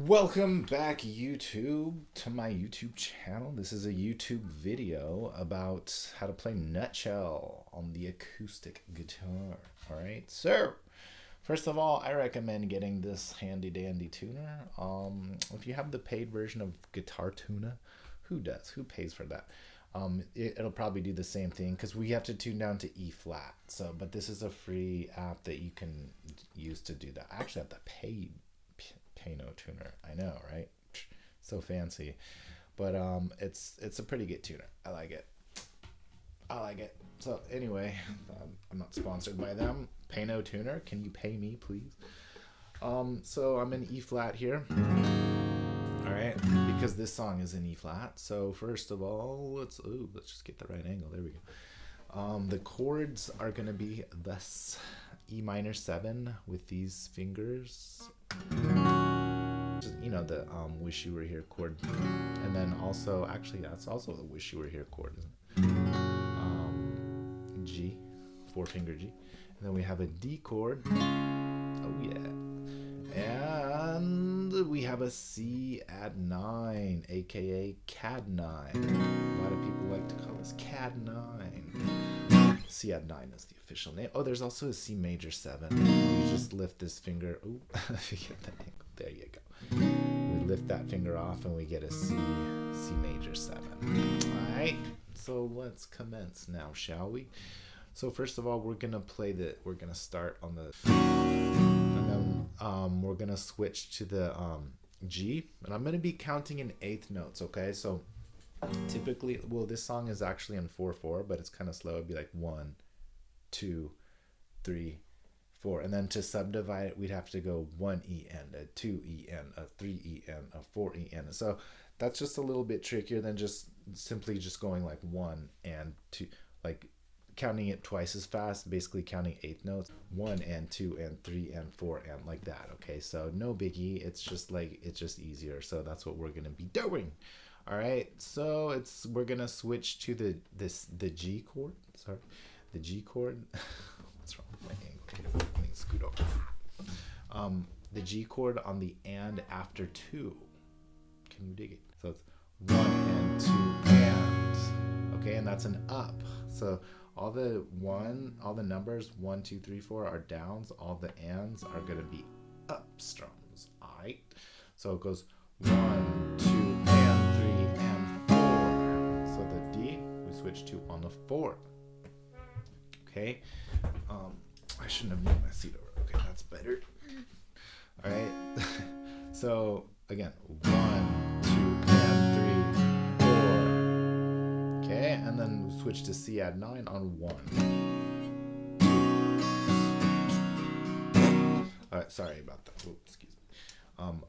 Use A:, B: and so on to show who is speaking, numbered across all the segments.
A: Welcome back, YouTube, to my YouTube channel. This is a YouTube video about how to play Nutshell on the acoustic guitar. All right, so first of all, I recommend getting this handy dandy tuner. If you have the paid version of Guitar Tuna, who does? Who pays for that? It'll probably do the same thing because we have to tune down to E flat. So, but this is a free app that you can use to do that. I actually have the paid Pano tuner. I know, right? So fancy, but it's a pretty good tuner. I like it. So anyway, I'm not sponsored by them. Pano tuner, can you pay me, please? So I'm in E flat here. All right, because this song is in E flat. So first of all, let's just get the right angle. There we go. The chords are gonna be thus: E minor 7 with these fingers. You know, the Wish You Were Here chord, and then also, actually that's also the Wish You Were Here chord, isn't it? G, 4-finger G, and then we have a D chord. Oh yeah, and we have a C add 9, aka CAD 9. A lot of people like to call this CAD 9. C add 9 is the official name. Oh, there's also a C major 7. You just lift this finger. Ooh, get that angle. There you go. We lift that finger off and we get a C major 7. All right, so let's commence now, shall we? So first of all, we're gonna start on the, and then we're gonna switch to the G, and I'm gonna be counting in eighth notes. Okay, so typically, well, this song is actually in 4/4, but it's kind of slow. It'd be like 1, 2, 3, 4, and then to subdivide it, we'd have to go 1 EN, a 2 EN, a 3 EN, a 4 EN. So that's just a little bit trickier than just simply just going like 1 and 2, like counting it twice as fast, basically counting eighth notes, 1 and 2 and 3 and 4 and like that. Okay, so no biggie. It's just easier. So that's what we're gonna be doing. All right, so we're gonna switch to the G chord. Sorry, the G chord. What's wrong with my angle? Let me scoot over. The G chord on the and after 2. Can you dig it? So it's 1 and 2 and. Okay, and that's an up. So all the numbers 1, 2, 3, 4 are downs. All the ands are gonna be up strums. All right. So it goes 1, 2, and 3, and 4. So the D we switch to on the 4. Okay. I shouldn't have moved my seat over. Okay, that's better. All right. So again, 1, 2, and 3, 4. Okay, and then we switch to C add 9 on 1. 2. All right, sorry about that. Oh, excuse me. 1,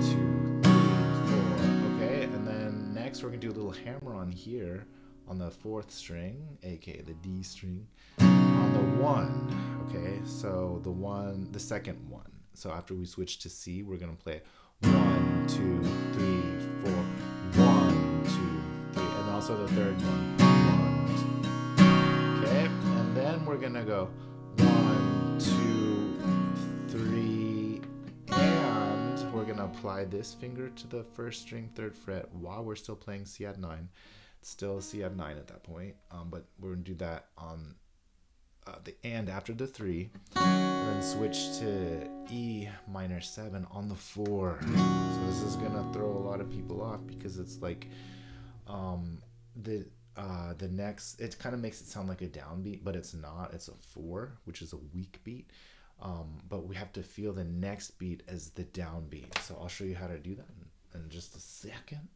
A: 2, 3, 4. Okay, and then next we're gonna do a little hammer on here on the 4th string, aka the D string, on the 1. Okay, so the second 1. So after we switch to C, we're gonna play 1, 2, 3, 4, 1, 2, 3, and also the third one. 1, 2. Okay, and then we're gonna go 1, 2, 3, and we're gonna apply this finger to the 1st string 3rd fret while we're still playing C add 9. It's still C add 9 at that point, but we're gonna do that on the and after the 3, and then switch to E minor 7 on the 4. So this is gonna throw a lot of people off because it's like the next, it kind of makes it sound like a downbeat, but it's not. It's a 4, which is a weak beat. But we have to feel the next beat as the downbeat. So I'll show you how to do that in just a second.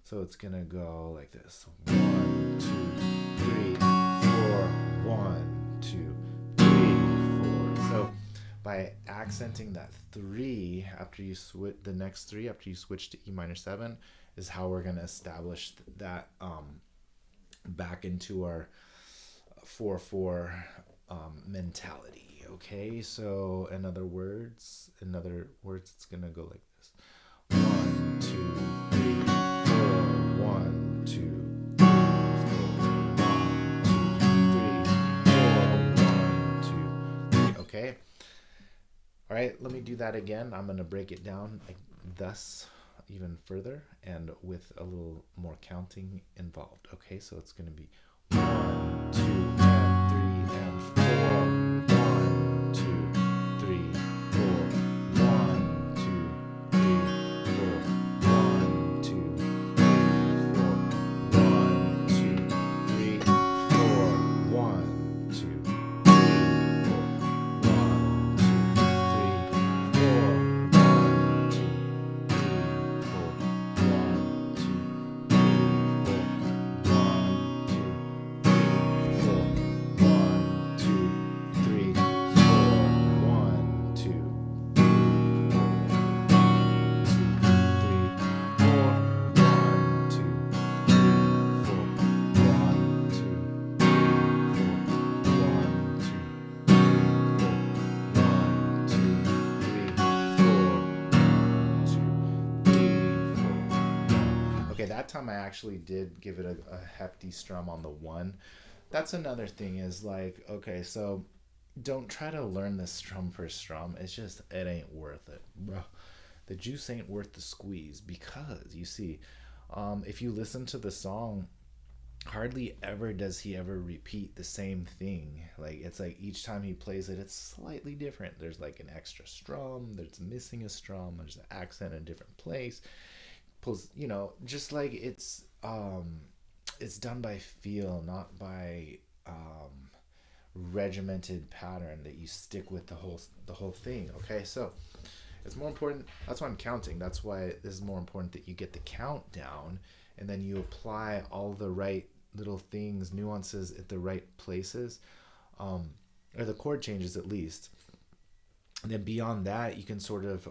A: So it's gonna go like this: 1, 2, 3, 4, 1, 2, 3, 4. So by accenting that 3 after you switch the next 3 after you switch to E minor 7 is how we're gonna establish that back into our 4/4 mentality. Okay, so in other words, it's gonna go like this: 1, 2, 3, 4, 1, 2, 3, 4, 1, 2, 3, 4, 1, 2, 3. Okay. All right, let me do that again. I'm going to break it down like thus even further and with a little more counting involved. Okay, so it's going to be 1, 2, and 3, and 4. 1, 2, 3, 4. 1, 2, 3, 4. 1, 2, 3, 4. 1, 2, 3, 4. 1, 2, 3, Okay, that time I actually did give it a hefty strum on the 1. That's another thing is like, okay, so don't try to learn this strum for strum. It's just, it ain't worth it, bro. The juice ain't worth the squeeze because you see, if you listen to the song, hardly ever does he ever repeat the same thing. Like it's like each time he plays it, it's slightly different. There's like an extra strum, there's missing a strum, there's an accent in a different place. Pulls, just like it's done by feel, not by regimented pattern that you stick with the whole thing. Okay, so it's more important. That's why I'm counting. That's why this is more important that you get the count down, and then you apply all the right little things, nuances at the right places, or the chord changes at least. And then beyond that, you can sort of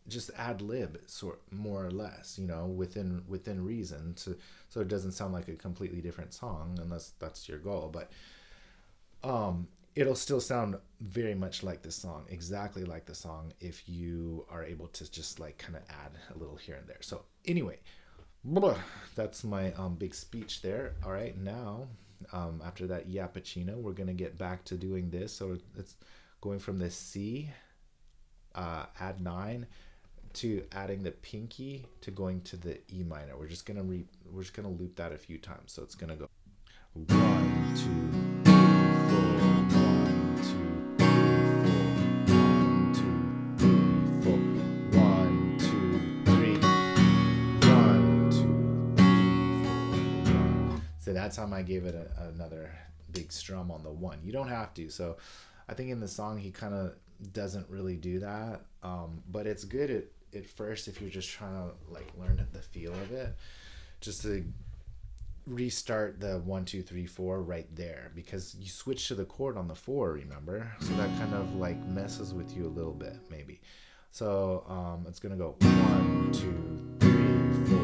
A: just ad lib, sort more or less, within reason, so it doesn't sound like a completely different song, unless that's your goal. But it'll still sound very much like the song, exactly like the song, if you are able to just like kind of add a little here and there. So anyway, that's my big speech there. All right, now after that yappuccino, we're gonna get back to doing this. So it's going from the C, add 9, to adding the pinky to going to the E minor. We're just gonna loop that a few times. So it's gonna go 1, 2, 3, 4. 1, 2, 3, 4. 1, 2, 3, 4. 1, 2, 3, 4. 1. So that time I gave it another big strum on the 1. You don't have to. So I think in the song he kind of doesn't really do that, but it's good at first if you're just trying to like learn the feel of it, just to restart the 1, 2, 3, 4 right there, because you switch to the chord on the 4, remember, so that kind of like messes with you a little bit maybe. So it's gonna go 1, 2, 3, 4.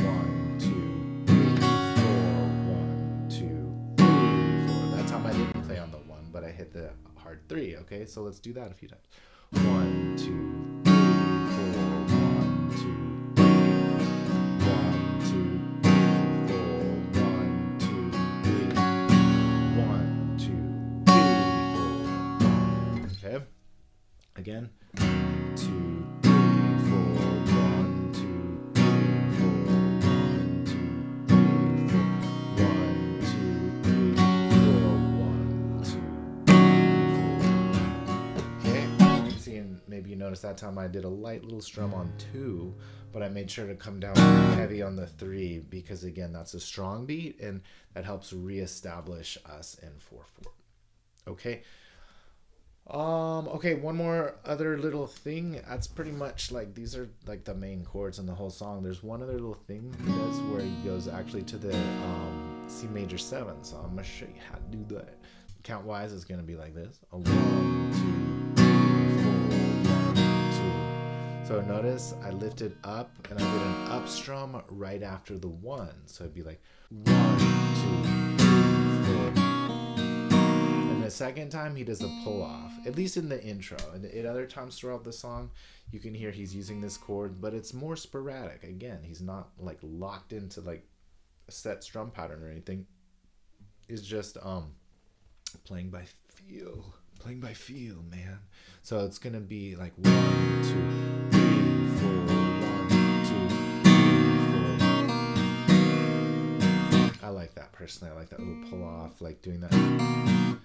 A: 1, 2, 3, 4. 1, 2, 3, 4. That time I didn't play on the 1, but I hit the hard 3. Okay, so let's do that a few times. 1, 2, 3, 4. 1, 2, 3. 1, 2, 3, 4. 1, 2, 3. 1, 2, 3, 4. Okay. Again. 2, 3, 4. 1, 2, 3, 4. 1, 2, 3, 4. 1, 2, 3, 4. 1, 2, 3, 4. Okay. See, and maybe you noticed that time I did a light little strum on 2, but I made sure to come down heavy on the 3, because again, that's a strong beat and that helps reestablish us in 4/4. Okay. Okay, one more other little thing. That's pretty much like, these are like the main chords in the whole song. There's one other little thing he does where he goes actually to the C major 7. So I'm gonna show you how to do that. Count wise is gonna be like this: 1, 2, 3, 4. 1, 2. So notice I lifted up and I did an up strum right after the 1. So it'd be like 1, 2, 3, 4. The second time he does a pull off, at least in the intro, and at other times throughout the song you can hear he's using this chord, but it's more sporadic. Again, he's not like locked into like a set strum pattern or anything. It's just playing by feel. Playing by feel, man. So it's gonna be like 1, 2, 3, 4, 1, 2, 3, 4. I like that personally. I like that little pull off, like doing that.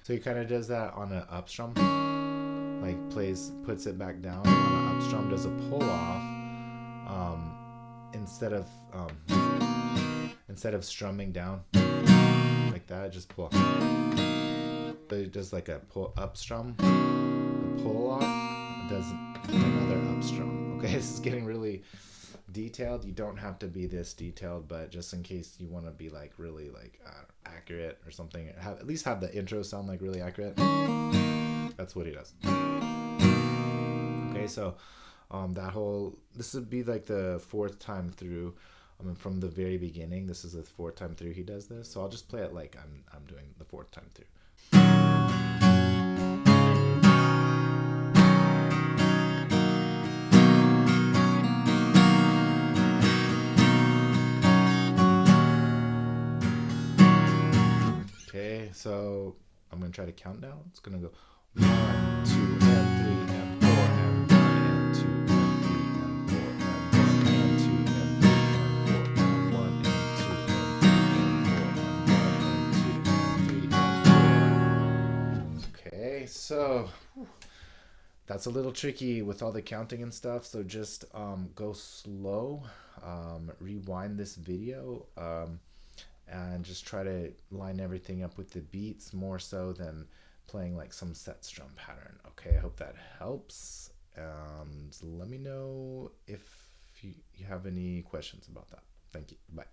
A: So he kind of does that on an up strum, like puts it back down on an up strum, does a pull off, instead of strumming down like that, just pull. So it does like a pull up strum, a pull off, does another up strum. Okay, this is getting really detailed. You don't have to be this detailed, but just in case you want to be like really like accurate or something, at least have the intro sound like really accurate. That's what he does. Okay, so this would be like the 4th time through. From the very beginning, this is the 4th time through he does this. So I'll just play it like I'm doing the 4th time through. Okay, so I'm gonna try to count down. It's gonna go 1, 2, and 3, and 4, and 1, and 2, and 3, and 4, and 1, and 2, and 3, and 4, and 1, and 2, and 1, and 2, and 3, and 4. Okay, so that's a little tricky with all the counting and stuff. So just go slow, rewind this video, and just try to line everything up with the beats more so than playing like some set strum pattern. Okay, I hope that helps. Let me know if you have any questions about that. Thank you. Bye.